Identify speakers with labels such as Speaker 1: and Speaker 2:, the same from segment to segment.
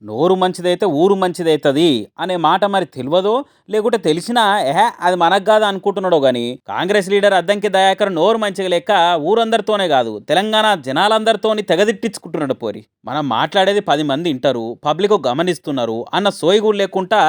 Speaker 1: నోరు మంచిదైతే ఊరు మంచిదైతది అనే మాట మరి తెలియదో లేకుంటే తెలిసినా అది మనకు కాదు అనుకుంటున్నాడో గాని కాంగ్రెస్ లీడర్ అద్దంకి దయాకర్ నోరు మంచిగా లేక ఊరందరితోనే కాదు తెలంగాణ జనాలందరితోని తెగదిట్టించుకుంటున్నాడు పోరి. మనం మాట్లాడేది 10 మంది ఇంటారు, పబ్లిక్ గమనిస్తున్నారు అన్న సోయిగూడు లేకుండా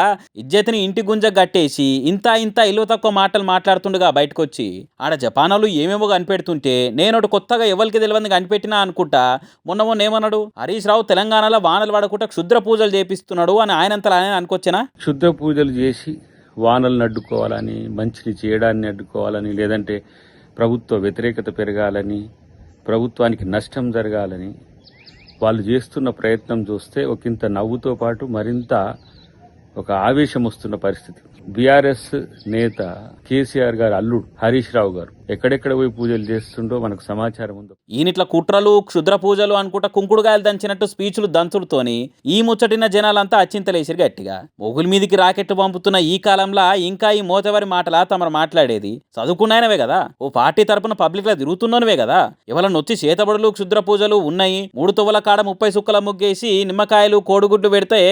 Speaker 1: ఇజ్జతిని ఇంటి గుంజ గట్టేసి ఇంత ఇంత ఇల్లు తక్కువ మాటలు మాట్లాడుతుండగా బయటకొచ్చి ఆడ జపానాలు ఏమేమో కనిపెడుతుంటే నేనోటి కొత్తగా ఎవరికి తెలియదు కనిపెట్టినా అనుకుంటా. మొన్న ఏమన్నాడు, హరీష్ రావు తెలంగాణలో వానలు పడకుండా క్షుద్ర పూజలు చేపిస్తున్నాడు అని ఆయనంతలా ఆయన అనుకొచ్చినా.
Speaker 2: క్షుద్ర పూజలు చేసి వానలను అడ్డుకోవాలని, మంచిని చేయడాన్ని అడ్డుకోవాలని, లేదంటే ప్రభుత్వ వ్యతిరేకత పెరగాలని, ప్రభుత్వానికి నష్టం జరగాలని వాళ్ళు చేస్తున్న ప్రయత్నం చూస్తే ఒకంత నవ్వుతో పాటు మరింత ఒక ఆవేశం వస్తున్న పరిస్థితి. బీఆర్ఎస్ నేత కేసీఆర్ గారు అల్లుడు హరీష్ రావు గారు ఎక్కడెక్కడ పోయి పూజలు చేస్తుండో మనకు సమాచారం ఉంది.
Speaker 1: ఈయనిట్ల కుట్రలు క్షుద్ర పూజలు అనుకుంటా కుంకుడుగాయలు దంచినట్టు స్పీచ్లు దంచులతోని ఈ ముచ్చటిన జనాలంతా అచ్చింతలేసిరు గట్టిగా. మొగుల మీదికి రాకెట్ పంపుతున్న ఈ కాలంలో ఇంకా ఈ మోతవరి మాటలా తమరు మాట్లాడేది? చదువుకున్నాయనవే కదా, ఓ పార్టీ తరపున పబ్లిక్ లా తిరుగుతున్నవే కదా. ఎవరన్నా వచ్చి చేతబడులు క్షుద్ర పూజలు ఉన్నాయి 3 తువ్వల కాడ 30 సుక్కల ముగ్గేసి నిమ్మకాయలు కోడిగుడ్లు పెడితే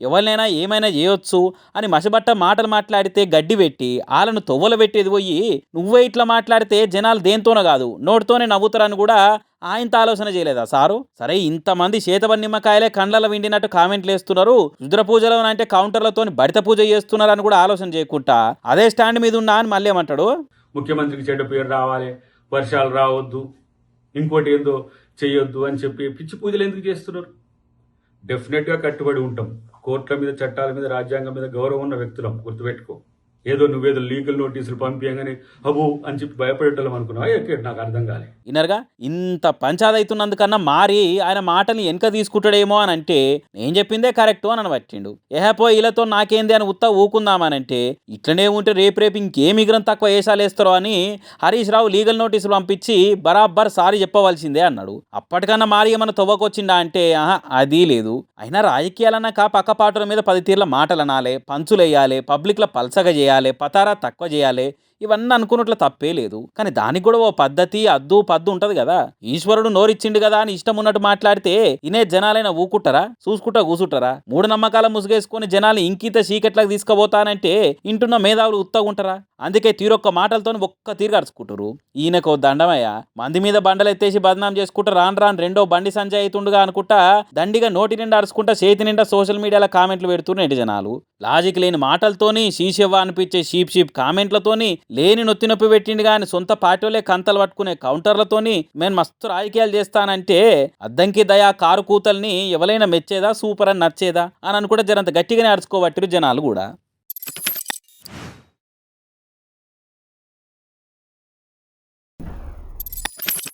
Speaker 1: ఎవరినైనా ఏమైనా చేయొచ్చు అని మసిబట్ట మాటలు మాట్లాడితే గడ్డి పెట్టి వాళ్ళను తొవ్వలు పెట్టేది పోయి నువ్వే ఇట్లా మాట్లాడితే జనాలు దేంతోనో కాదు నోటితోనే నవ్వుతారని కూడా ఆయనతో ఆలోచన చేయలేదా సారు? సరే, ఇంతమంది చేతబడి నిమ్మకాయలే కండ్ల విండినట్టు కామెంట్లు వేస్తున్నారు, రుద్ర పూజలో అంటే కౌంటర్లతో బడిత పూజ చేస్తున్నారు అని కూడా ఆలోచన చేయకుండా అదే స్టాండ్ మీద ఉన్నా అని మళ్ళీ ఏమంటాడు,
Speaker 2: ముఖ్యమంత్రికి చెడ్డ పేరు రావాలి, వర్షాలు రావద్దు, ఇంకోటి ఏందో చెయ్యొద్దు అని చెప్పి పిచ్చి పూజలు ఎందుకు చేస్తున్నారు? డెఫినెట్గా కట్టుబడి ఉంటాం. కోర్టుల మీద, చట్టాల మీద, రాజ్యాంగం మీద గౌరవం ఉన్న వ్యక్తులం, గుర్తుపెట్టుకో. ఏదో నువ్వేదో లీగల్ నోటీసులు పంపించగానే అబు అని చెప్పి భయపడేటోళ్ళం అనుకున్నావా? ఎక్కడ నాకు అర్థం కాలే.
Speaker 1: ఇన్నర్గా ఇంత పంచాదైతున్నందుకన్నా మారి ఆయన మాటని వెనక తీసుకుంటాడేమో అని అంటే నేను చెప్పిందే కరెక్ట్ అని పట్టిండు. ఏహపో వీళ్ళతో నాకేంది అని ఉత్తా ఊకుందామనంటే ఇట్లనే ఉంటే రేపు ఇంకేం మిగిలిన తక్కువ వేసాలు వేస్తారో అని హరీష్ రావు లీగల్ నోటీసులు పంపించి బరాబర్ సారీ చెప్పవలసిందే అన్నాడు. అప్పటికన్నా మారి ఏమన్నా తవ్వకొచ్చిందా అంటే అది లేదు. అయినా రాజకీయాలన్నాక పక్క పాటల మీద 10 తీర్ల మాటలు అనాలి, పంచులు వేయాలి, పబ్లిక్లో పల్సగా చేయాలి, పతారా తక్కువ చేయాలి, ఇవన్నీ అనుకున్నట్లు తప్పే లేదు. కానీ దానికి కూడా ఓ పద్ధతి అద్దు పద్దు ఉంటది కదా. ఈశ్వరుడు నోరిచ్చిండు కదా అని ఇష్టం ఉన్నట్టు మాట్లాడితే ఇనే జనాలైనా ఊకుంటారా? చూసుకుంటా కూసుంటారా? 3 నమ్మకాల ముసుగేసుకుని జనాలు ఇంకిత చీకట్లకు తీసుకుపోతానంటే ఇంటున్న మేధావులు ఉత్తగుంటారా? అందుకే తీరొక్క మాటలతో ఒక్క తీరు కరుచుకుంటారు. ఈయనకో దండమయ్య, మంది మీద బండలు ఎత్తేసి బదనాం చేసుకుంటా రాను రెండో బండి సంజయ్ అవుతుండగా అనుకుంటా దండిగా నోటి నిండా అరుచుకుంటా చేతి నిండా సోషల్ మీడియాలో కామెంట్లు పెడుతున్నారు జనాలు. లాజిక్ లేని మాటలతోని శీషవ్వ అనిపించే షీప్ కామెంట్లతోని లేని నొత్తి నొప్పి పెట్టిండు కానీ సొంత పార్టీలే కంతలు పట్టుకునే కౌంటర్లతోని నేను మస్తు రాజకీయాలు చేస్తానంటే అద్దంకి దయా కారు కూతల్ని ఎవరైనా మెచ్చేదా, సూపర్ అని నచ్చేదా అని అనుకుంటే జరంత గట్టిగానే అరుచుకోబట్టిరు జనాలు కూడా.